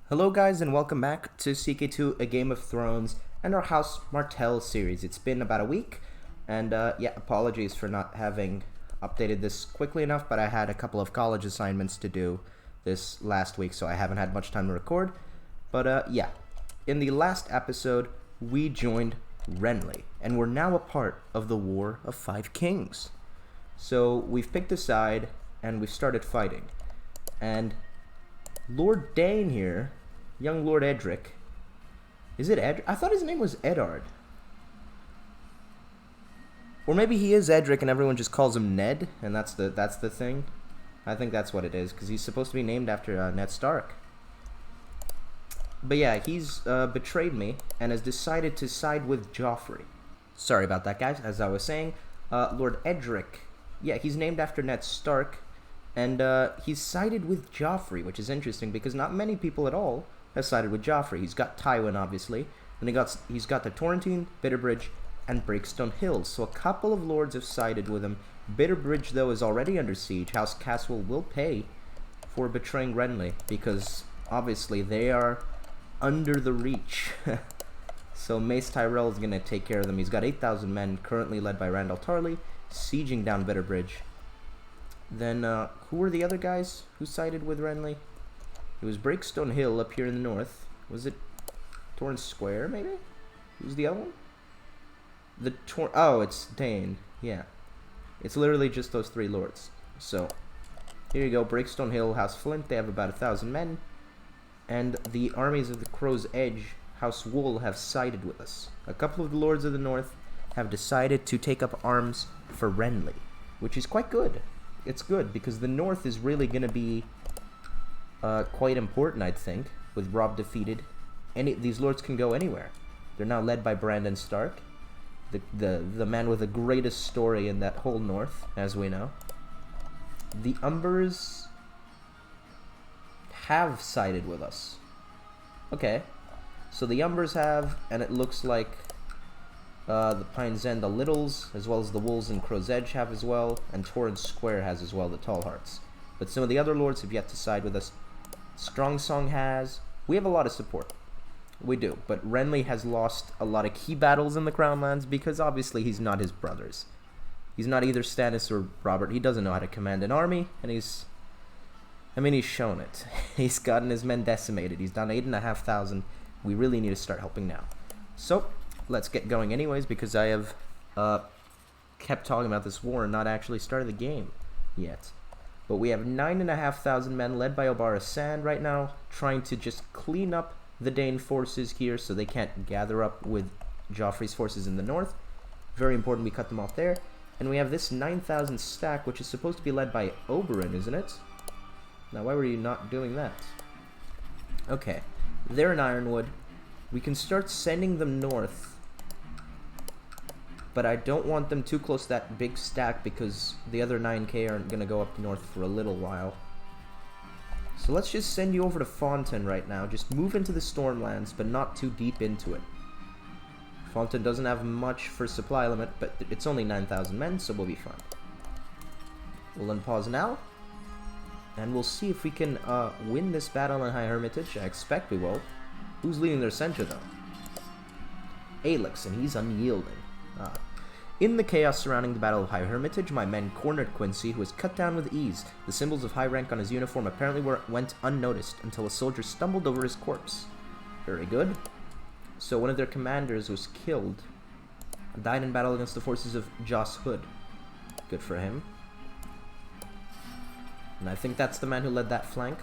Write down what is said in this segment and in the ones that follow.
Hello guys and welcome back to CK2 A Game of Thrones and our House Martell series. It's been about a week and yeah, apologies for not having updated this quickly enough, but I had a couple of college assignments to do this last week, so I haven't had much time to record. But yeah, in the last episode we joined Renly and we're now a part of the War of Five Kings. So we've picked a side and we've started fighting. And Lord Dane here, young Lord Edric. Is it Edric? I thought his name was Eddard. Or maybe he is Edric and everyone just calls him Ned, and that's the thing. I think that's what it is, because he's supposed to be named after Ned Stark. But yeah, he's betrayed me and has decided to side with Joffrey. Sorry about that, guys. As I was saying, Lord Edric, yeah, he's named after Ned Stark. And he's sided with Joffrey, which is interesting because not many people at all have sided with Joffrey. He's got Tywin, obviously, and he's got the Torrentine, Bitterbridge, and Breakstone Hills. So a couple of lords have sided with him. Bitterbridge, though, is already under siege. House Caswell will pay for betraying Renly because obviously they are under the reach. So Mace Tyrell is going to take care of them. He's got 8,000 men, currently led by Randall Tarley, sieging down Bitterbridge. Then, who were the other guys who sided with Renly? It was Breakstone Hill up here in the north. Was it Torrance Square, maybe? Who's the other one? Oh, it's Dane. Yeah. It's literally just those three lords. So, here you go. Breakstone Hill, House Flint. They have about 1,000 men. And the armies of the Crow's Edge, House Wool, have sided with us. A couple of the lords of the north have decided to take up arms for Renly, which is quite good. It's good because the north is really going to be quite important, I think, with Robb defeated. These lords can go anywhere. They're now led by Brandon Stark, the man with the greatest story in that whole north, as we know. The Umbers have sided with us. Okay, so the Umbers have, and it looks like the Pines End, the Littles, as well as the Wolves and Crow's Edge have as well, and Torrance Square has as well, the Tall Hearts. But some of the other lords have yet to side with us. Strong Song has. We have a lot of support. We do, but Renly has lost a lot of key battles in the Crown Lands because obviously he's not his brothers. He's not either Stannis or Robert. He doesn't know how to command an army, and he's shown it. He's gotten his men decimated. He's done 8,500. We really need to start helping now. So, let's get going anyways, because I have kept talking about this war and not actually started the game yet. But we have 9,500 men led by Obara Sand right now, trying to just clean up the Dane forces here so they can't gather up with Joffrey's forces in the north. Very important we cut them off there. And we have this 9,000 stack, which is supposed to be led by Oberyn, isn't it? Now, why were you not doing that? Okay, they're in Ironwood. We can start sending them north, but I don't want them too close to that big stack because the other 9k aren't going to go up north for a little while. So let's just send you over to Fontaine right now. Just move into the Stormlands, but not too deep into it. Fontaine doesn't have much for supply limit, but it's only 9,000 men, so we'll be fine. We'll unpause now, and we'll see if we can win this battle in High Hermitage. I expect we will. Who's leading their center, though? Alex, and he's unyielding. In the chaos surrounding the Battle of High Hermitage, my men cornered Quincy, who was cut down with ease. The symbols of high rank on his uniform apparently went unnoticed until a soldier stumbled over his corpse. Very good. So one of their commanders was killed, died in battle against the forces of Joss Hood. Good for him. And I think that's the man who led that flank.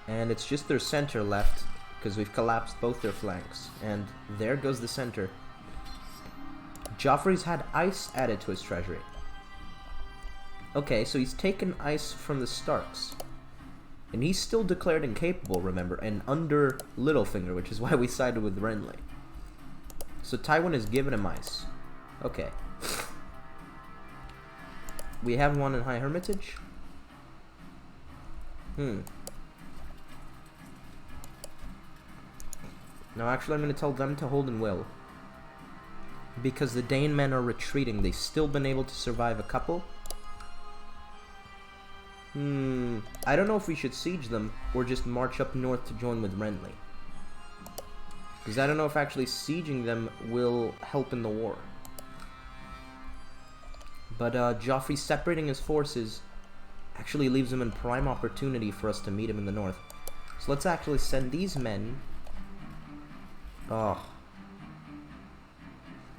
And it's just their center left, because we've collapsed both their flanks. And there goes the center. Joffrey's had ice added to his treasury. Okay, so he's taken ice from the Starks. And he's still declared incapable, remember, and under Littlefinger, which is why we sided with Renly. So Tywin has given him ice. Okay. We have one in High Hermitage. No, actually I'm going to tell them to hold and will. Because the Dane men are retreating. They've still been able to survive a couple. I don't know if we should siege them or just march up north to join with Renly. Because I don't know if actually sieging them will help in the war. But Joffrey separating his forces actually leaves him in prime opportunity for us to meet him in the north. So let's actually send these men. Oh.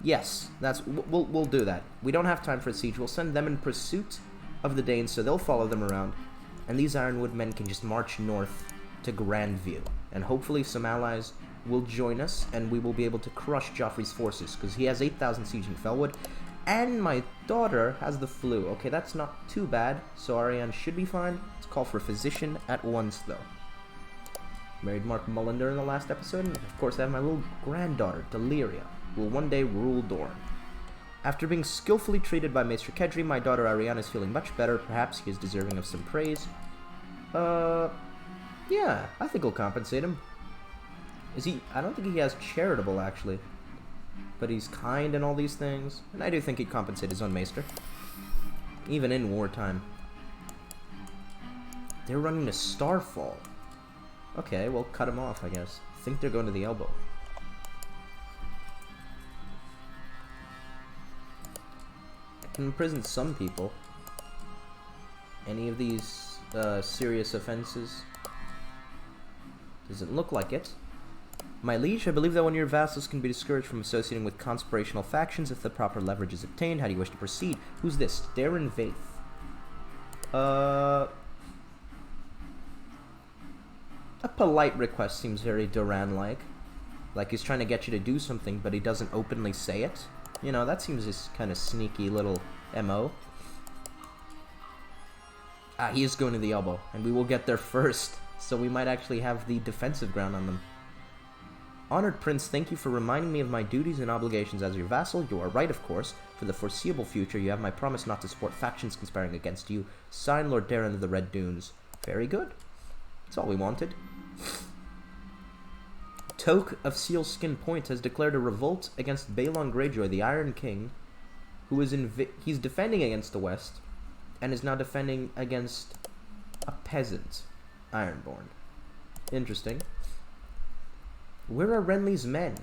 Yes, we'll do that. We don't have time for a siege. We'll send them in pursuit of the Danes, so they'll follow them around. And these Ironwood men can just march north to Grandview. And hopefully some allies will join us, and we will be able to crush Joffrey's forces, because he has 8,000 sieging Felwood. And my daughter has the flu. Okay, that's not too bad, so Arianne should be fine. Let's call for a physician at once, though. Married Mark Mullender in the last episode, and of course I have my little granddaughter, Delyria, who will one day rule Dorne. After being skillfully treated by Maester Kedri, my daughter Arianne is feeling much better. Perhaps he is deserving of some praise. Yeah, I think we'll compensate him. Is he? I don't think he has charitable, actually. But he's kind and all these things. And I do think he'd compensate his own Maester. Even in wartime. They're running to Starfall. Okay, well, cut him off, I guess. I think they're going to the elbow. I can imprison some people. Any of these serious offenses? Doesn't look like it. My liege, I believe that one of your vassals can be discouraged from associating with conspirational factions if the proper leverage is obtained. How do you wish to proceed? Who's this? Darren Vaith. A polite request seems very Duran-like. Like he's trying to get you to do something, but he doesn't openly say it. You know, that seems just kind of sneaky little MO. Ah, he is going to the elbow, and we will get there first, so we might actually have the defensive ground on them. Honored Prince, thank you for reminding me of my duties and obligations as your vassal. You are right, of course. For the foreseeable future, you have my promise not to support factions conspiring against you. Signed, Lord Darren of the Red Dunes. Very good. That's all we wanted. Toke of Sealskin Point has declared a revolt against Balon Greyjoy, the Iron King, who is he's defending against the West, and is now defending against a peasant, Ironborn. Interesting. Where are Renly's men?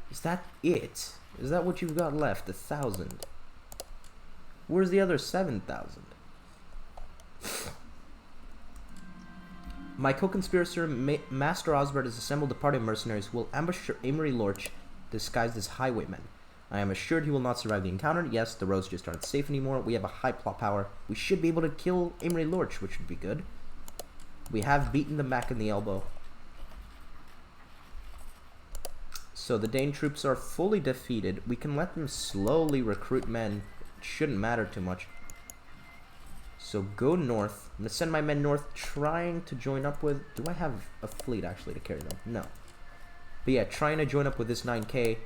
Is that it? Is that what you've got left? 1,000? Where's the other 7,000? My co-conspirator, Master Osbert, has assembled a party of mercenaries who will ambush Amory Lorch disguised as highwaymen. I am assured he will not survive the encounter. Yes, the roads just aren't safe anymore. We have a high plot power. We should be able to kill Amory Lorch, which would be good. We have beaten them back in the elbow. So the Dane troops are fully defeated. We can let them slowly recruit men. It shouldn't matter too much. So go north. I'm going to send my men north, trying to join up with... Do I have a fleet, actually, to carry them? No. But yeah, trying to join up with this 9k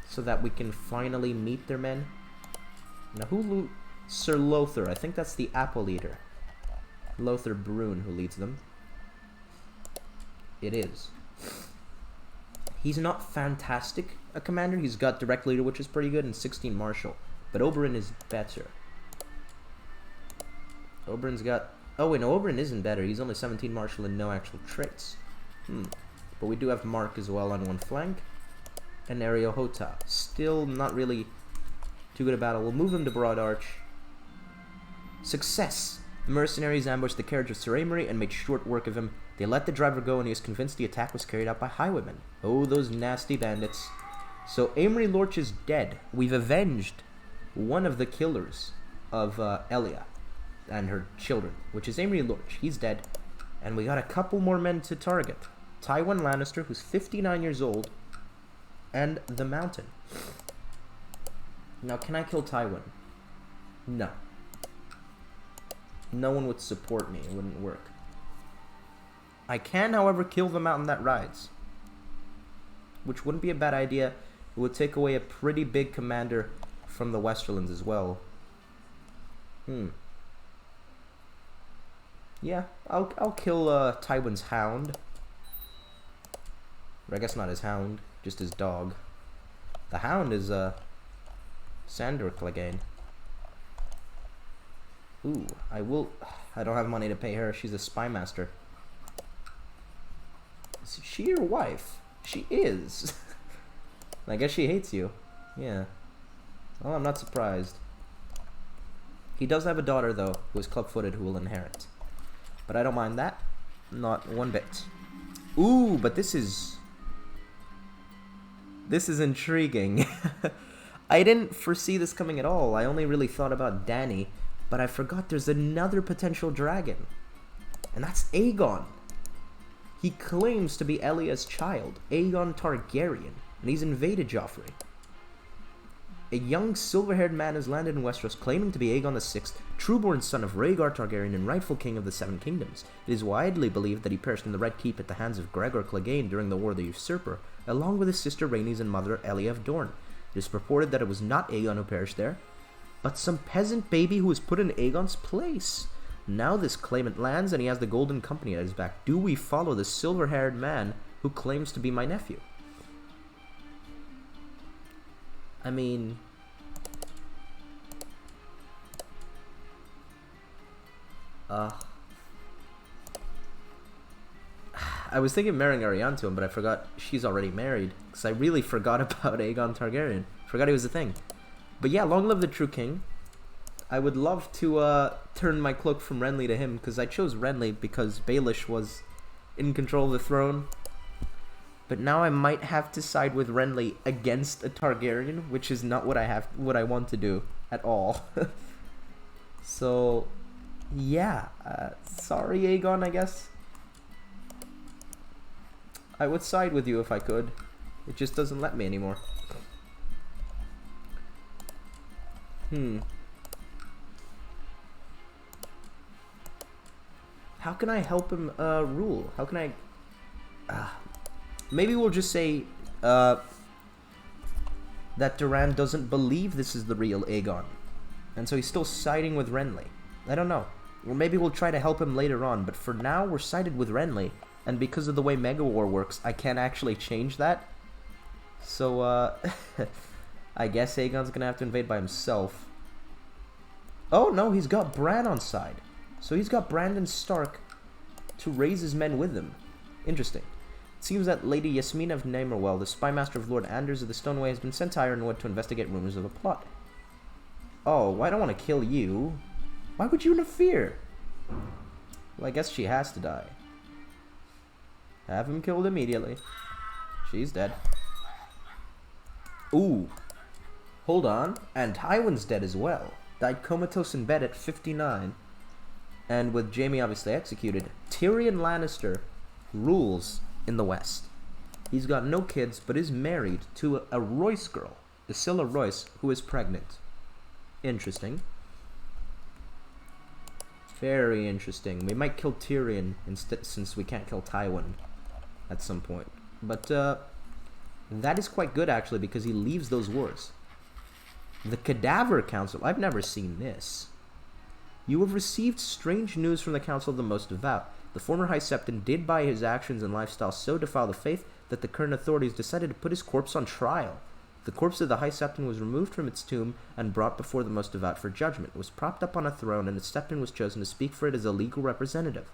so that we can finally meet their men. Now, Sir Lothar. I think that's the Apple Eater. Lothar Brune who leads them. It is. He's not fantastic a commander. He's got direct leader, which is pretty good, and 16 martial. But Oberyn is better. Oberyn's got... Oh, wait, no, Oberyn isn't better. He's only 17 martial and no actual traits. But we do have Mark as well on one flank. And Ariohota. Still not really too good a battle. We'll move him to Broad Arch. Success! The mercenaries ambushed the carriage of Sir Amory and made short work of him. They let the driver go, and he was convinced the attack was carried out by highwaymen. Oh, those nasty bandits. So Amory Lorch is dead. We've avenged one of the killers of Elia and her children, which is Amory Lorch. He's dead. And we got a couple more men to target. Tywin Lannister, who's 59 years old, and the Mountain. Now, can I kill Tywin? No. No one would support me. It wouldn't work. I can, however, kill the Mountain that rides, which wouldn't be a bad idea. It would take away a pretty big commander from the Westerlands as well. Yeah, I'll kill Tywin's hound. Or I guess not his hound, just his dog. The hound is Sandor Clegane. Ooh, I will... I don't have money to pay her. She's a spy master. Is she your wife? She is. I guess she hates you. Yeah. Well, I'm not surprised. He does have a daughter, though, who is club-footed, who will inherit. But I don't mind that. Not one bit. Ooh, but this is... This is intriguing. I didn't foresee this coming at all. I only really thought about Dany, but I forgot there's another potential dragon. And that's Aegon. He claims to be Elya's child, Aegon Targaryen, and he's invaded Joffrey. A young silver-haired man has landed in Westeros claiming to be Aegon VI, true-born son of Rhaegar Targaryen and rightful king of the Seven Kingdoms. It is widely believed that he perished in the Red Keep at the hands of Gregor Clegane during the War of the Usurper, along with his sister Rhaenys and mother Elia of Dorne. It is purported that it was not Aegon who perished there, but some peasant baby who was put in Aegon's place. Now this claimant lands and he has the Golden Company at his back. Do we follow the silver-haired man who claims to be my nephew? I mean... I was thinking of marrying Arianne to him, but I forgot she's already married. Because I really forgot about Aegon Targaryen. Forgot he was a thing. But yeah, long live the true king. I would love to turn my cloak from Renly to him, because I chose Renly because Baelish was in control of the throne. But now I might have to side with Renly against a Targaryen, which is not what I want to do at all. So, yeah, sorry Aegon, I guess. I would side with you if I could. It just doesn't let me anymore. How can I help him rule? How can I... maybe we'll just say that Duran doesn't believe this is the real Aegon. And so he's still siding with Renly. I don't know. Or maybe we'll try to help him later on. But for now, we're sided with Renly. And because of the way Mega War works, I can't actually change that. So, I guess Aegon's gonna have to invade by himself. Oh, no, he's got Bran on side. So he's got Brandon Stark to raise his men with him. Interesting. It seems that Lady Yasmina of Namerwell, the spy master of Lord Anders of the Stoneway, has been sent to Ironwood to investigate rumors of a plot. Oh, I don't want to kill you. Why would you interfere? Well, I guess she has to die. Have him killed immediately. She's dead. Ooh. Hold on. And Tywin's dead as well. Died comatose in bed at 59. And with Jaime obviously executed, Tyrion Lannister rules in the West. He's got no kids, but is married to a Royce girl, Isilla Royce, who is pregnant. Interesting. Very interesting. We might kill Tyrion instead, since we can't kill Tywin at some point. But that is quite good, actually, because he leaves those wars. The Cadaver Council. I've never seen this. You have received strange news from the Council of the Most Devout. The former High Septon did by his actions and lifestyle so defile the faith that the current authorities decided to put his corpse on trial. The corpse of the High Septon was removed from its tomb and brought before the Most Devout for judgment. It was propped up on a throne, and a Septon was chosen to speak for it as a legal representative.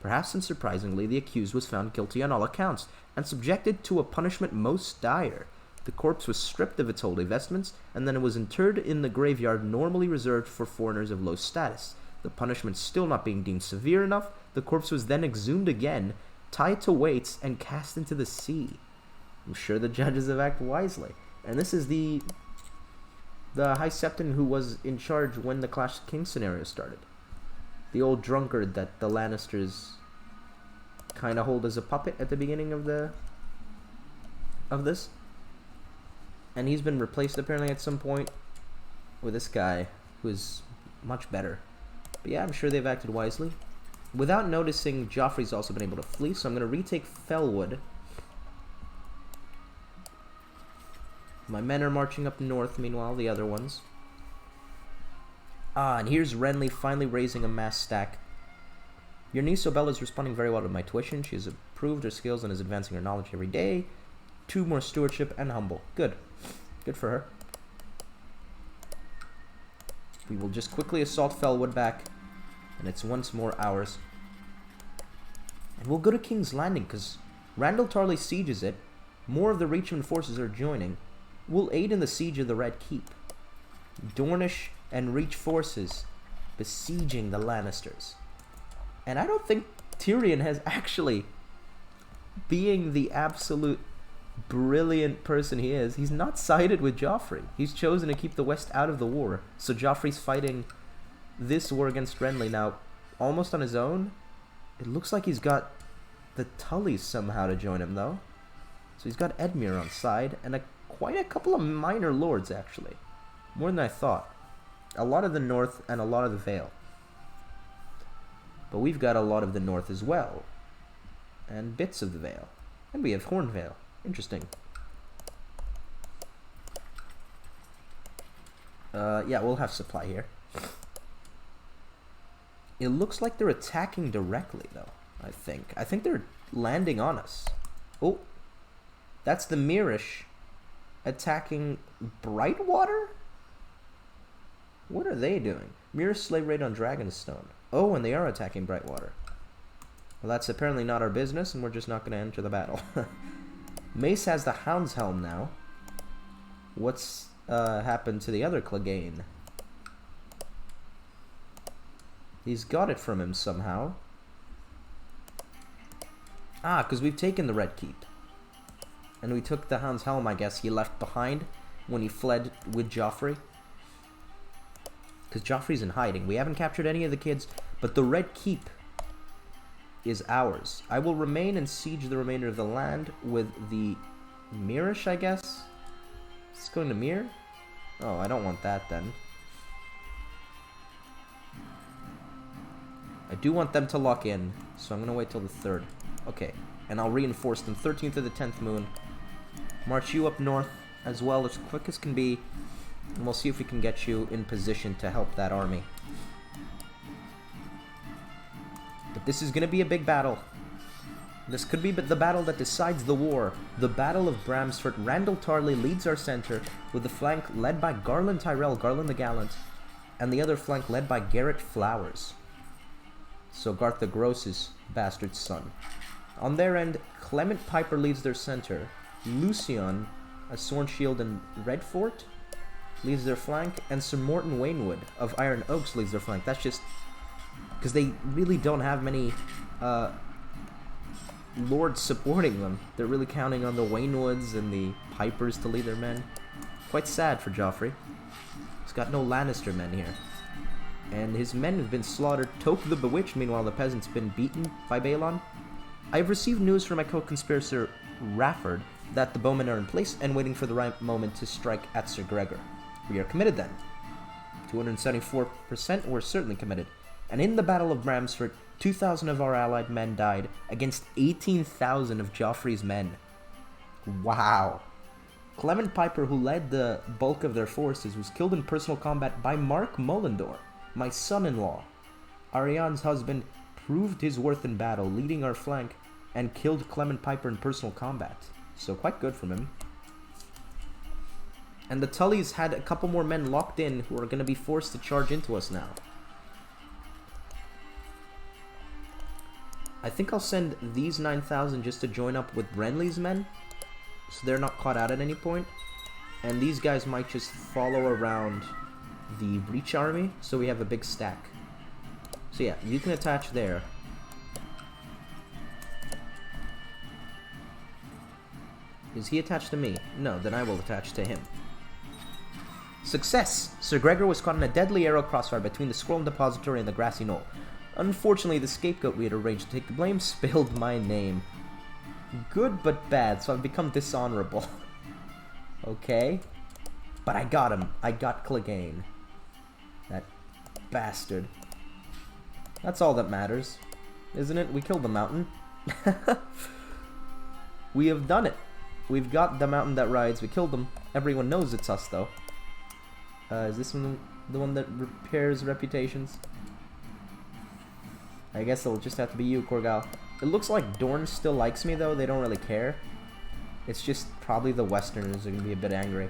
Perhaps unsurprisingly, the accused was found guilty on all accounts, and subjected to a punishment most dire. The corpse was stripped of its holy vestments, and then it was interred in the graveyard normally reserved for foreigners of low status. The punishment still not being deemed severe enough, the corpse was then exhumed again, tied to weights, and cast into the sea. I'm sure the judges have acted wisely. And this is the High Septon who was in charge when the Clash of Kings scenario started. The old drunkard that the Lannisters kind of hold as a puppet at the beginning of this. And he's been replaced apparently at some point with this guy who is much better. But yeah, I'm sure they've acted wisely. Without noticing, Joffrey's also been able to flee, so I'm going to retake Fellwood. My men are marching up north, meanwhile, the other ones. Ah, and here's Renly finally raising a mass stack. Your niece Obella is responding very well to my tuition. She has improved her skills and is advancing her knowledge every day. 2 more stewardship and humble. Good. Good for her. We will just quickly assault Fellwood back. And it's once more ours. And we'll go to King's Landing, because Randall Tarley sieges it. More of the Reachman forces are joining. We'll aid in the siege of the Red Keep. Dornish and Reach forces besieging the Lannisters. And I don't think Tyrion has actually, being the absolute brilliant person he is, he's not sided with Joffrey. He's chosen to keep the West out of the war. So Joffrey's fighting this war against Renly now almost on his own. It looks like he's got the Tullys somehow to join him, though. So he's got Edmure on side, and quite a couple of minor lords, actually. More than I thought. A lot of the North and a lot of the Vale. But we've got a lot of the North as well. And bits of the Vale. And we have Hornvale. Interesting. Yeah, we'll have supply here. It looks like they're attacking directly, though, I think. I think they're landing on us. Oh, that's the Mirish attacking Brightwater? What are they doing? Mirish slave raid on Dragonstone. Oh, and they are attacking Brightwater. Well, that's apparently not our business, and we're just not going to enter the battle. Mace has the Hound's Helm now. What's happened to the other Clegane? He's got it from him somehow. Ah, because we've taken the Red Keep. And we took the Hound's Helm, I guess, he left behind when he fled with Joffrey. Because Joffrey's in hiding. We haven't captured any of the kids, but the Red Keep is ours. I will remain and siege the remainder of the land with the Mirish, I guess. It's going to Mir? Oh, I don't want that then. I do want them to lock in, so I'm going to wait till the 3rd. Okay, and I'll reinforce them 13th of the 10th moon. March you up north as well as quick as can be, and we'll see if we can get you in position to help that army. But this is going to be a big battle. This could be the battle that decides the war. The Battle of Bramsford. Randall Tarley leads our center, with the flank led by Garland Tyrell, Garland the Gallant, and the other flank led by Garrett Flowers. So Garth the Gross's bastard son. On their end, Clement Piper leads their center. Lucian, a Sword Shield and Redfort, leads their flank, and Sir Morton Wainwood of Iron Oaks leads their flank. That's just because they really don't have many lords supporting them. They're really counting on the Wainwoods and the Pipers to lead their men. Quite sad for Joffrey. He's got no Lannister men here. And his men have been slaughtered. Toke the Bewitched, meanwhile, the peasant's been beaten by Balon. I have received news from my co-conspirator Rafford that the bowmen are in place and waiting for the right moment to strike at Sir Gregor. We are committed then. 274%, we're certainly committed. And in the Battle of Bramsford, 2,000 of our allied men died against 18,000 of Joffrey's men. Wow. Clement Piper, who led the bulk of their forces, was killed in personal combat by Mark Mullendore, my son-in-law. Ariane's husband proved his worth in battle, leading our flank, and killed Clement Piper in personal combat. So quite good from him. And the Tullys had a couple more men locked in who are going to be forced to charge into us now. I think I'll send these 9,000 just to join up with Renly's men, so they're not caught out at any point. And these guys might just follow around the Breach army, so we have a big stack. So yeah, you can attach there. Is he attached to me? No, then I will attach to him. Success! Sir Gregor was caught in a deadly arrow crossfire between the Scroll Depository and the Grassy Knoll. Unfortunately, the scapegoat we had arranged to take the blame spilled my name. Good but bad, so I've become dishonorable. Okay. But I got him. I got Clegane. That bastard. That's all that matters, isn't it? We killed the mountain. We have done it. We've got the mountain that rides. We killed them. Everyone knows it's us, though. Is this one the one that repairs reputations? I guess it'll just have to be you, Corgal. It looks like Dorne still likes me, though. They don't really care. It's just probably the Westerners are going to be a bit angry.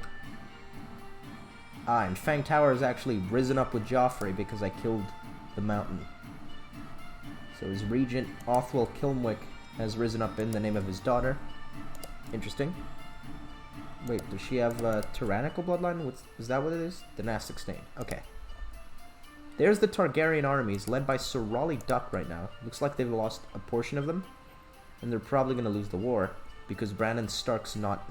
Ah, and Fang Tower has actually risen up with Joffrey because I killed the mountain. So his regent, Othwell Kilmwick, has risen up in the name of his daughter. Interesting. Wait, does she have a tyrannical bloodline? Is that what it is? Dynastic stain. Okay. There's the Targaryen armies, led by Sir Raleigh Duck right now. Looks like they've lost a portion of them. And they're probably going to lose the war, because Brandon Stark's not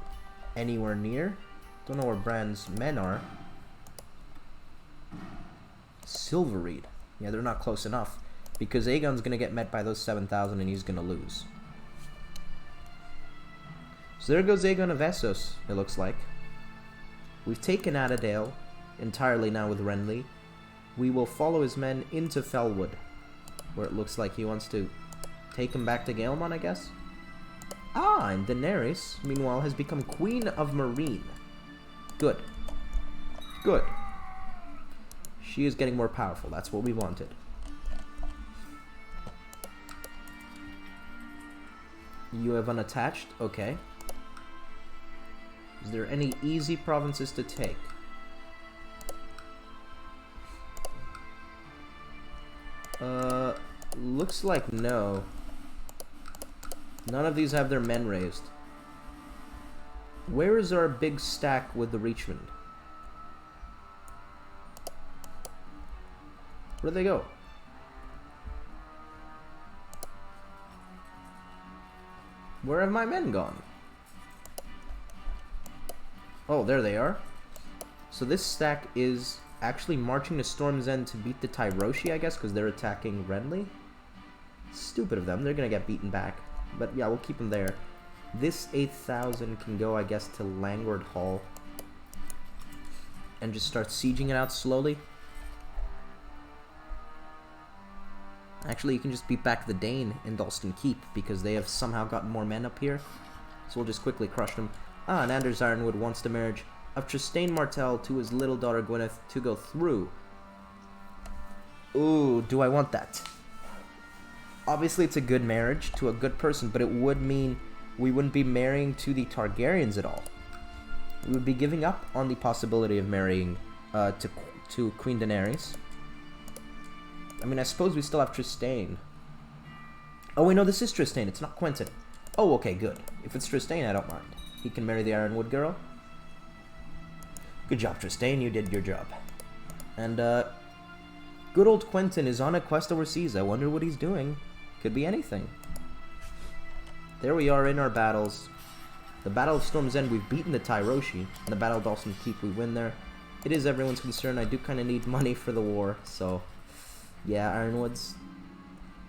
anywhere near. Don't know where Bran's men are. Silverreed. Yeah, they're not close enough, because Aegon's going to get met by those 7,000 and he's going to lose. So there goes Aegon of Essos, it looks like. We've taken Adadale entirely now with Renly. We will follow his men into Felwood, where it looks like he wants to take him back to Gaelmon, I guess. Ah, and Daenerys, meanwhile, has become Queen of Marine. Good. Good. She is getting more powerful. That's what we wanted. You have unattached? Okay. Is there any easy provinces to take? Looks like no. None of these have their men raised. Where is our big stack with the Reachman? Where'd they go? Where have my men gone? Oh, there they are. So this stack is actually marching to Storm's End to beat the Tyroshi, I guess, because they're attacking Renly. Stupid of them. They're going to get beaten back. But yeah, we'll keep them there. This 8,000 can go, I guess, to Langward Hall. And just start sieging it out slowly. Actually, you can just beat back the Dane in Dalston Keep, because they have somehow gotten more men up here. So we'll just quickly crush them. Ah, and Anders Ironwood wants the marriage of Trystane Martell to his little daughter Gwyneth to go through. Ooh, do I want that? Obviously, it's a good marriage to a good person, but it would mean we wouldn't be marrying to the Targaryens at all. We would be giving up on the possibility of marrying to Queen Daenerys. I mean, I suppose we still have Trystane. Oh, wait, no, this is Trystane. It's not Quentyn. Oh, okay, good. If it's Trystane, I don't mind. He can marry the Ironwood girl. Good job, Trystane. You did your job. And, good old Quentyn is on a quest overseas. I wonder what he's doing. Could be anything. There we are in our battles. The Battle of Storm's End, we've beaten the Tyroshi. And the Battle of Dawson Keep, we win there. It is everyone's concern. I do kind of need money for the war, so... Yeah, Ironwoods.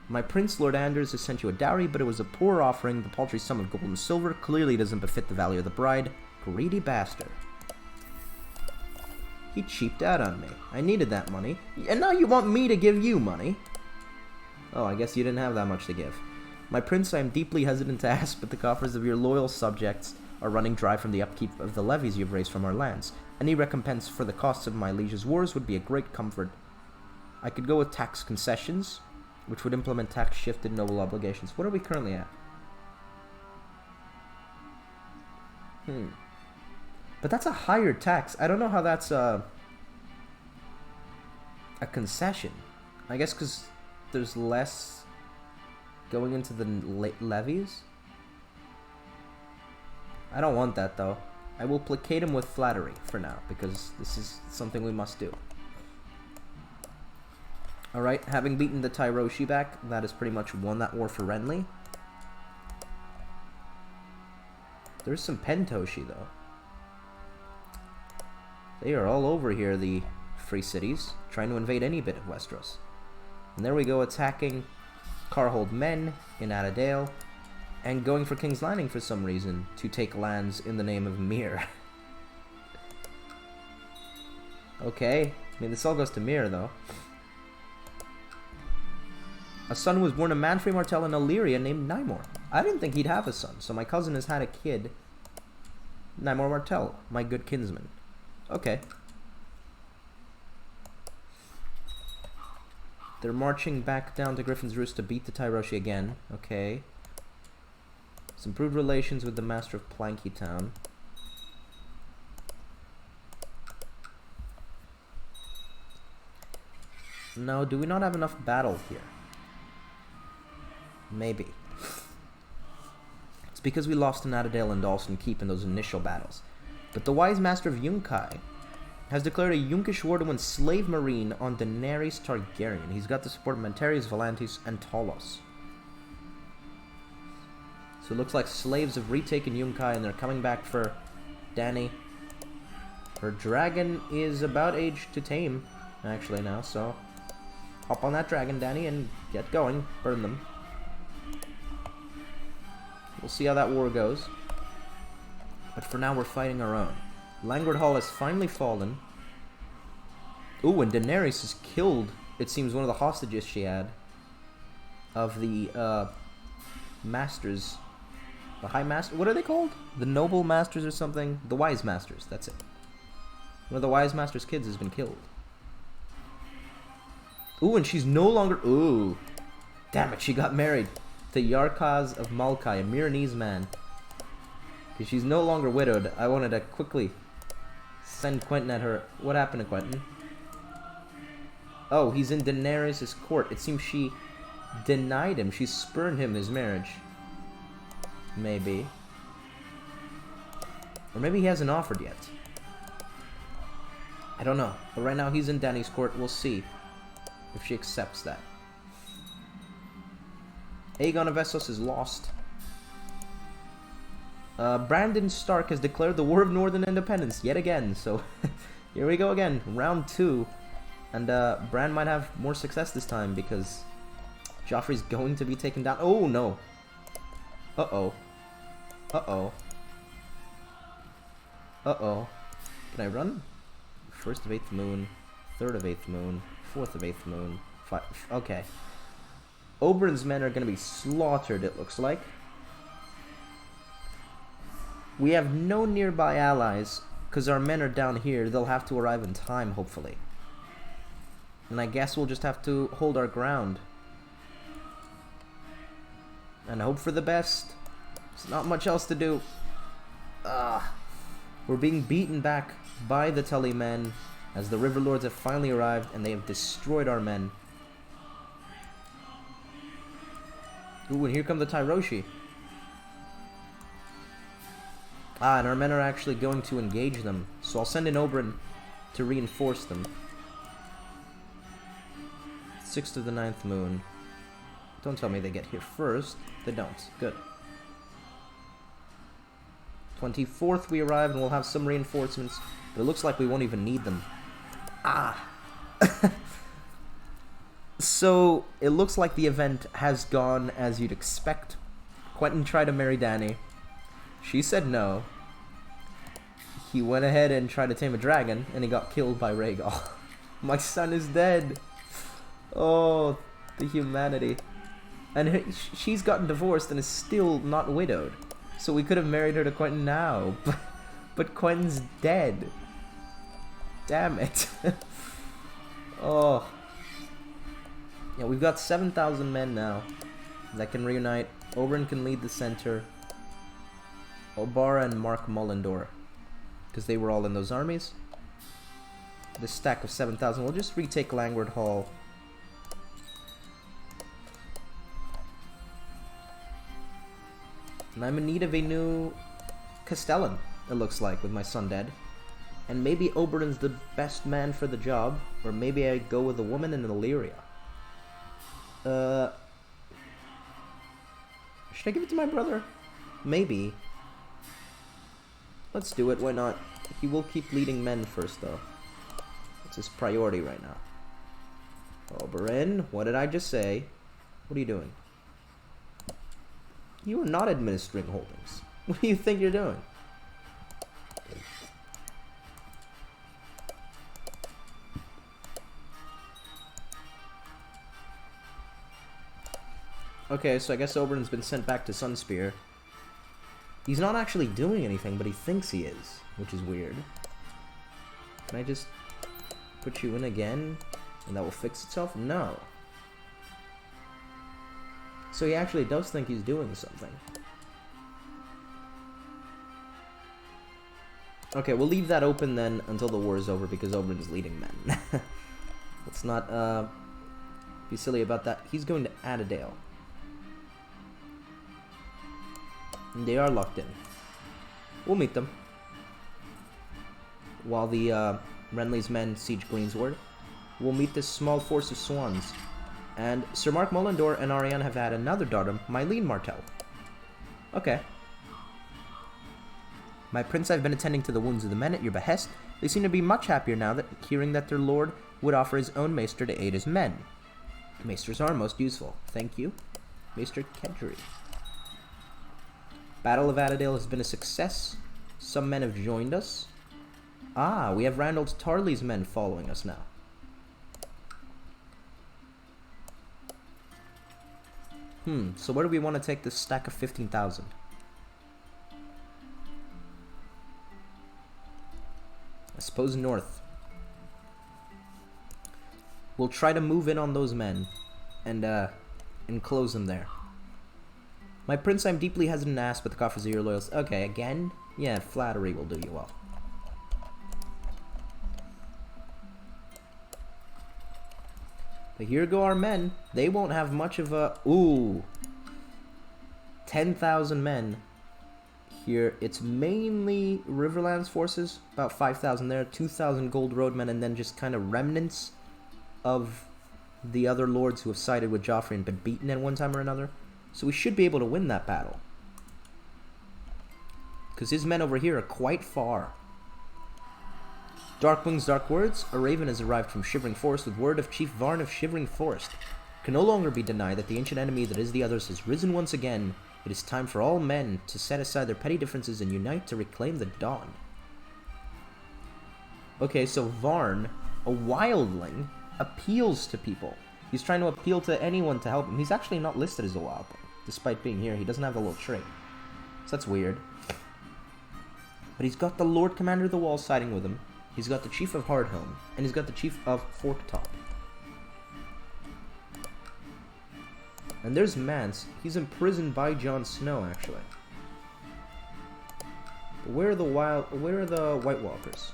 My Prince Lord Anders has sent you a dowry, but it was a poor offering. The paltry sum of gold and silver clearly doesn't befit the value of the bride. Greedy bastard. He cheaped out on me. I needed that money. And now you want me to give you money? Oh, I guess you didn't have that much to give. My prince, I am deeply hesitant to ask, but the coffers of your loyal subjects are running dry from the upkeep of the levies you've raised from our lands. Any recompense for the costs of my liege's wars would be a great comfort. I could go with tax concessions, which would implement tax-shifted noble obligations. What are we currently at? But that's a higher tax. I don't know how that's a concession. I guess because there's less going into the levies. I don't want that, though. I will placate him with flattery for now, because this is something we must do. Alright, having beaten the Tyroshi back, that has pretty much won that war for Renly. There's some Pentoshi, though. They are all over here, the free cities, trying to invade any bit of Westeros. And there we go, attacking Carhold men in Adadale, and going for King's Landing for some reason, to take lands in the name of Myr. Okay, I mean, this all goes to Myr, though. A son was born to Manfrey Martell in Illyria named Nymor. I didn't think he'd have a son, so my cousin has had a kid. Nymor Martell, my good kinsman. Okay. They're marching back down to Griffin's Roost to beat the Tyroshi again. Okay. Some improved relations with the Master of Planky Town. Now, do we not have enough battle here? Maybe. It's because we lost to Natadale and Dawson Keep in those initial battles. But the wise master of Yunkai has declared a Yunkish war to win slave marine on Daenerys Targaryen. He's got the support of Mentarius, Volantis, and Talos. So it looks like slaves have retaken Yunkai and they're coming back for Dany. Her dragon is about age to tame, actually, now, so hop on that dragon, Dany, and get going. Burn them. We'll see how that war goes. But for now, we're fighting our own. Langford Hall has finally fallen. Ooh, and Daenerys has killed, it seems, one of the hostages she had. Of the, masters. The High Master? What are they called? The Noble Masters or something? The Wise Masters, that's it. One of the Wise Master's kids has been killed. Ooh, and she's no longer... Ooh. Damn it, she got married to Yarkaz of Malkai, a Miranese man. Because she's no longer widowed. I wanted to quickly send Quentin at her. What happened to Quentin? Oh, he's in Daenerys' court. It seems she denied him. She spurned him his marriage. Maybe. Or maybe he hasn't offered yet. I don't know. But right now he's in Dany's court. We'll see if she accepts that. Aegon of Essos is lost. Brandon Stark has declared the War of Northern Independence yet again. So here we go again. Round 2. And Bran might have more success this time because Joffrey's going to be taken down. Oh no. Uh-oh. Uh-oh. Uh-oh. Can I run? 1st of 8th moon, 3rd of 8th moon, 4th of 8th moon, 5... Okay. Oberyn's men are going to be slaughtered, it looks like. We have no nearby allies, because our men are down here. They'll have to arrive in time, hopefully. And I guess we'll just have to hold our ground. And hope for the best. There's not much else to do. We're being beaten back by the Tully men as the River Lords have finally arrived and they have destroyed our men. Ooh, and here come the Tyroshi. And our men are actually going to engage them. So I'll send in Oberyn to reinforce them. 6th of the 9th moon. Don't tell me they get here first. They don't. Good. 24th we arrive and we'll have some reinforcements. But it looks like we won't even need them. So, it looks like the event has gone as you'd expect. Quentin tried to marry Dany. She said no. He went ahead and tried to tame a dragon, and he got killed by Rhaegal. My son is dead. Oh, the humanity. And she's gotten divorced and is still not widowed. So we could have married her to Quentin now. But Quentin's dead. Damn it. Oh. Yeah, we've got 7,000 men now that can reunite. Oberyn can lead the center. Obara and Mark Mullendor, because they were all in those armies. This stack of 7,000. We'll just retake Langford Hall. And I'm in need of a new Castellan, it looks like, with my son dead. And maybe Oberyn's the best man for the job, or maybe I go with a woman in Illyria. Should I give it to my brother? Maybe. Let's do it, why not? He will keep leading men first, though. It's his priority right now. Oberyn, what did I just say? What are you doing? You are not administering holdings. What do you think you're doing? Okay, so I guess Oberyn's been sent back to Sunspear. He's not actually doing anything, but he thinks he is, which is weird. Can I just put you in again, and that will fix itself? No. So he actually does think he's doing something. Okay, we'll leave that open then until the war is over, because Oberyn's leading men. Let's not be silly about that. He's going to Adadale. They are locked in. We'll meet them. While the Renly's men siege Greensward, we'll meet this small force of swans. And Sir Mark Mullendore and Arianne have had another daughter, Mylene Martell. Okay. My prince, I've been attending to the wounds of the men at your behest. They seem to be much happier now that hearing that their lord would offer his own maester to aid his men. Maesters are most useful. Thank you, Maester Kedry. Battle of Adadale has been a success. Some men have joined us. Ah, we have Randall Tarley's men following us now. So where do we want to take this stack of 15,000? I suppose north. We'll try to move in on those men and enclose them there. My prince, I'm deeply hesitant to ask, but the coffers of your loyalty. Okay, again? Yeah, flattery will do you well. But here go our men. They won't have much of a... Ooh. 10,000 men. Here, it's mainly Riverlands forces. About 5,000 there. 2,000 gold roadmen, and then just kind of remnants of the other lords who have sided with Joffrey and been beaten at one time or another. So we should be able to win that battle. Because his men over here are quite far. Darkwing's dark words. A raven has arrived from Shivering Forest with word of Chief Varn of Shivering Forest. It can no longer be denied that the ancient enemy that is the others has risen once again. It is time for all men to set aside their petty differences and unite to reclaim the dawn. Okay, so Varn, a wildling, appeals to people. He's trying to appeal to anyone to help him. He's actually not listed as a wildling, despite being here. He doesn't have a little trait. So that's weird. But he's got the Lord Commander of the Wall siding with him. He's got the Chief of Hardhome, and he's got the Chief of Forktop. And there's Mance. He's imprisoned by Jon Snow, actually. But where are the White Walkers?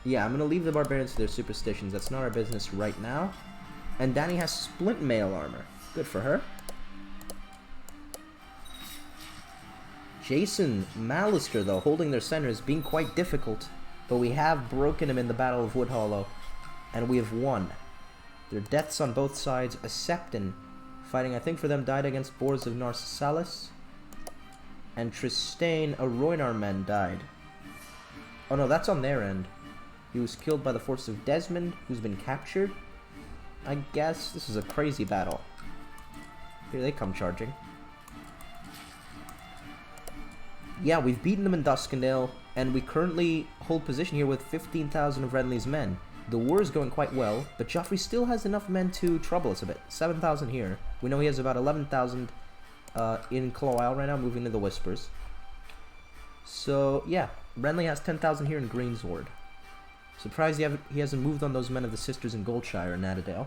Yeah, I'm gonna leave the barbarians to their superstitions. That's not our business right now. And Dany has splint mail armor. Good for her. Jason Mallister, though, holding their center is being quite difficult. But we have broken him in the Battle of Woodhollow. And we have won. Their deaths on both sides. A Septon fighting, I think for them, died against Boars of Narcissalis. And Trystane, a Rhoynar men, died. Oh no, that's on their end. He was killed by the force of Desmond, who's been captured. I guess this is a crazy battle. Here they come charging. Yeah, we've beaten them in Duskendale, and we currently hold position here with 15,000 of Renly's men. The war is going quite well, but Joffrey still has enough men to trouble us a bit. 7,000 here. We know he has about 11,000 in Claw Isle right now, moving to the Whispers. So, yeah, Renly has 10,000 here in Greensward. Surprised he hasn't moved on those men of the Sisters in Goldshire and Adadale.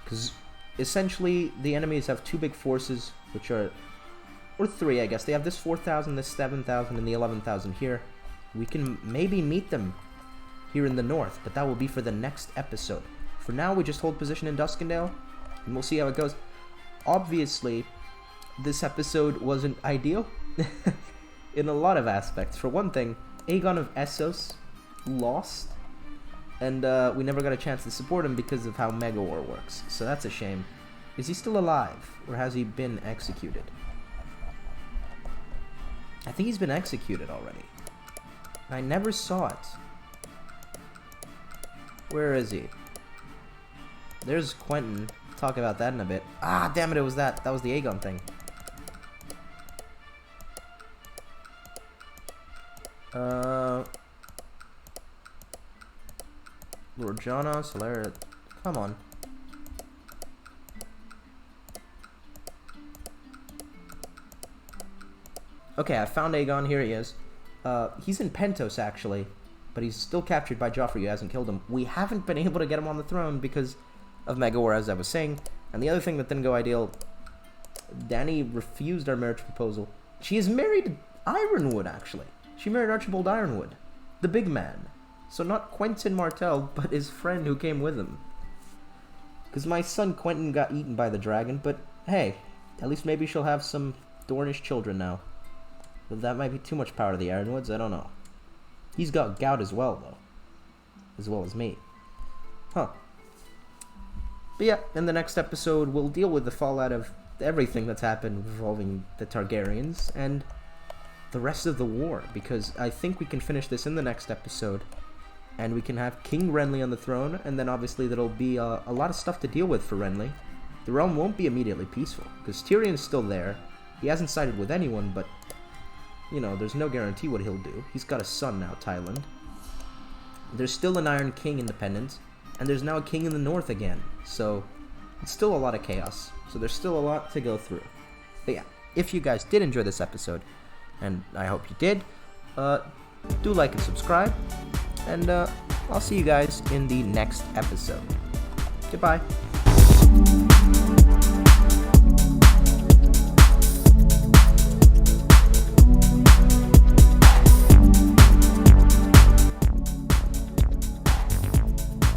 Because, essentially, the enemies have two big forces, which are... Or three, I guess. They have this 4,000, this 7,000, and the 11,000 here. We can maybe meet them here in the north, but that will be for the next episode. For now, we just hold position in Duskendale, and we'll see how it goes. Obviously, this episode wasn't ideal in a lot of aspects. For one thing, Aegon of Essos lost, and we never got a chance to support him because of how Mega War works. So that's a shame. Is he still alive, or has he been executed? I think he's been executed already. I never saw it. Where is he? There's Quentin. Talk about that in a bit. Ah, damn it, it was that. That was the Aegon thing. Lord Jonas, Hilaria. Come on. Okay, I found Aegon. Here he is. He's in Pentos, actually. But he's still captured by Joffrey, who hasn't killed him. We haven't been able to get him on the throne because of Mega War, as I was saying. And the other thing that didn't go ideal, Dany refused our marriage proposal. She is married to Ironwood, actually. She married Archibald Ironwood, the big man. So not Quentin Martell, but his friend who came with him. Because my son Quentin got eaten by the dragon, but hey, At least maybe she'll have some Dornish children now. But that might be too much power to the Ironwoods, I don't know. He's got gout as well, though. As well as me. Huh. But yeah, in the next episode, we'll deal with the fallout of everything that's happened involving the Targaryens and the rest of the war, because I think we can finish this in the next episode, and we can have King Renly on the throne, and then obviously there'll be a lot of stuff to deal with for Renly. The realm won't be immediately peaceful, because Tyrion's still there. He hasn't sided with anyone, but, you know, there's no guarantee what he'll do. He's got a son now, Tyland. There's still an Iron King independent, and there's now a king in the north again, so it's still a lot of chaos. So there's still a lot to go through. But yeah, if you guys did enjoy this episode, and I hope you did, do like and subscribe, and I'll see you guys in the next episode. Goodbye.